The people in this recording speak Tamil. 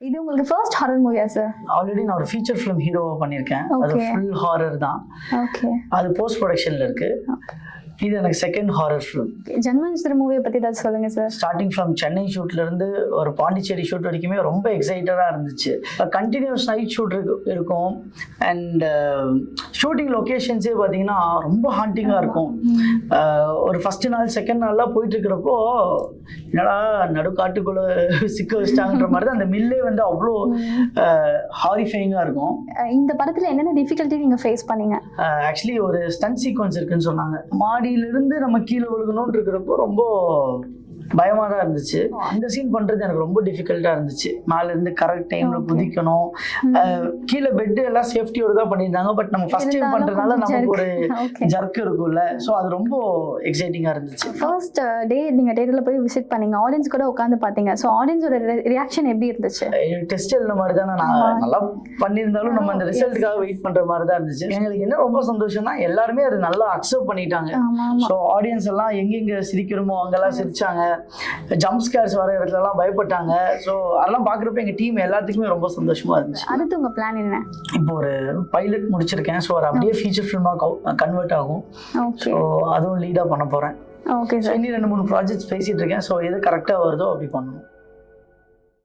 இது உங்களுக்கு ஃபர்ஸ்ட் ஹாரர் மூவியா சார்? ஆல்ரெடி நான் ஒரு ஃபீச்சர் ஃபிலிம் ஹீரோவா பண்ணியிருக்கேன். அது Okay. ஃபுல் ஹாரர் தான். ஓகே. அது போஸ்ட் ப்ரொடக்ஷன்ல இருக்கு. இது எனக்கு செகண்ட் ஹாரர் ஃபிலிம். ஜன்மஞ்சித்திர மூவியை பத்தி ஏதாவது சொல்லுங்க சார். ஸ்டார்டிங் ஃப்ரம் சென்னை ஷூட்ல இருந்து ஒரு பாண்டிச்சேரி ஷூட் வரைக்குமே ரொம்ப எக்ஸைட்டடா இருந்துச்சு. கண்டினியூஸ் நைட் ஷூட் இருக்கும் அண்ட் ஷூட்டிங் லொகேஷன்ஸே பார்த்தீங்கன்னா ரொம்ப ஹாண்டிங்காக இருக்கும். ஒரு ஃபர்ஸ்ட் நாள் செகண்ட் நாள்லாம் போயிட்டு இருக்கிறப்போ என்னடா நடுக்காட்டுக்குள்ள சிக்க வச்சிட்டாங்கன்ற மாதிரி தான் அந்த மில்லே வந்து அவ்வளோ ஹாரிஃபைங்காக இருக்கும். இந்த படத்துல என்னென்ன டிஃபிகல்ட்டி நீங்க ஃபேஸ் பண்ணீங்க? ஆக்சுவலி ஒரு ஸ்டன் சீக்வன்ஸ் இருக்குன்னு சொன்னாங்க. மாடியிலிருந்து நம்ம கீழே விழுகணும்னு இருக்கிறப்போ ரொம்ப பயமா தான் இருந்துச்சு. அந்த சீன் பண்றது எனக்கு ரொம்ப டிஃபிகல்ட்டா இருந்துச்சு. மேல இருந்து கரெக்ட் டைம்ல குதிக்கணும். கீழே பெட் எல்லாம் சேஃப்டியோட தான் பண்ணியிருந்தாங்க. பட் நம்ம ஃபர்ஸ்ட் டைம் பண்றதுனால நமக்கு ஒரு ஜர்க் இருக்கும்ல. ஸோ அது ரொம்ப எக்ஸைட்டிங்கா இருந்துச்சு. ஃபர்ஸ்ட் டே நீங்க தியேட்டர்ல போய் விசிட் பண்ணீங்க, ஆடியன்ஸ் கூட உட்காந்து பாத்தீங்க. ஸோ ஆடியன்ஸோட ரியாக்ஷன் எப்படி இருந்துச்சு? டெஸ்ட் எழுத மாதிரி தானே, நான் நல்லா பண்ணியிருந்தாலும் நம்ம அந்த ரிசல்ட்டுக்காக வெயிட் பண்ற மாதிரி தான் இருந்துச்சு. எங்களுக்கு என்ன ரொம்ப சந்தோஷம்னா எல்லாருமே அது நல்லா அக்செப்ட் பண்ணிட்டாங்க. ஸோ ஆடியன்ஸ் எல்லாம் எங்கெங்க சிரிக்கணுமோ அங்கெல்லாம் சிரிச்சாங்க. ஜம்ப் ஸ்கேர்ஸ் வர இடத்துலலாம் பயப்பட்டாங்க. ஸோ அதெல்லாம் பார்க்குறப்ப எங்கள் டீம் எல்லாத்துக்குமே ரொம்ப சந்தோஷமா இருந்துச்சு. அடுத்து உங்க பிளான் என்ன? இப்போ ஒரு பைலட் முடிச்சிருக்கேன். ஸோ அது அப்படியே ஃபீச்சர் ஃபிலிமாக கன்வெர்ட் ஆகும். ஸோ அதுவும் லீடாக பண்ண போகிறேன். Okay sir. இன்னும் 2-3 ப்ராஜெக்ட்ஸ் பேசிட்டு இருக்கேன். ஸோ எது கரெக்டாக வருதோ அப்படி பண்ணணும்.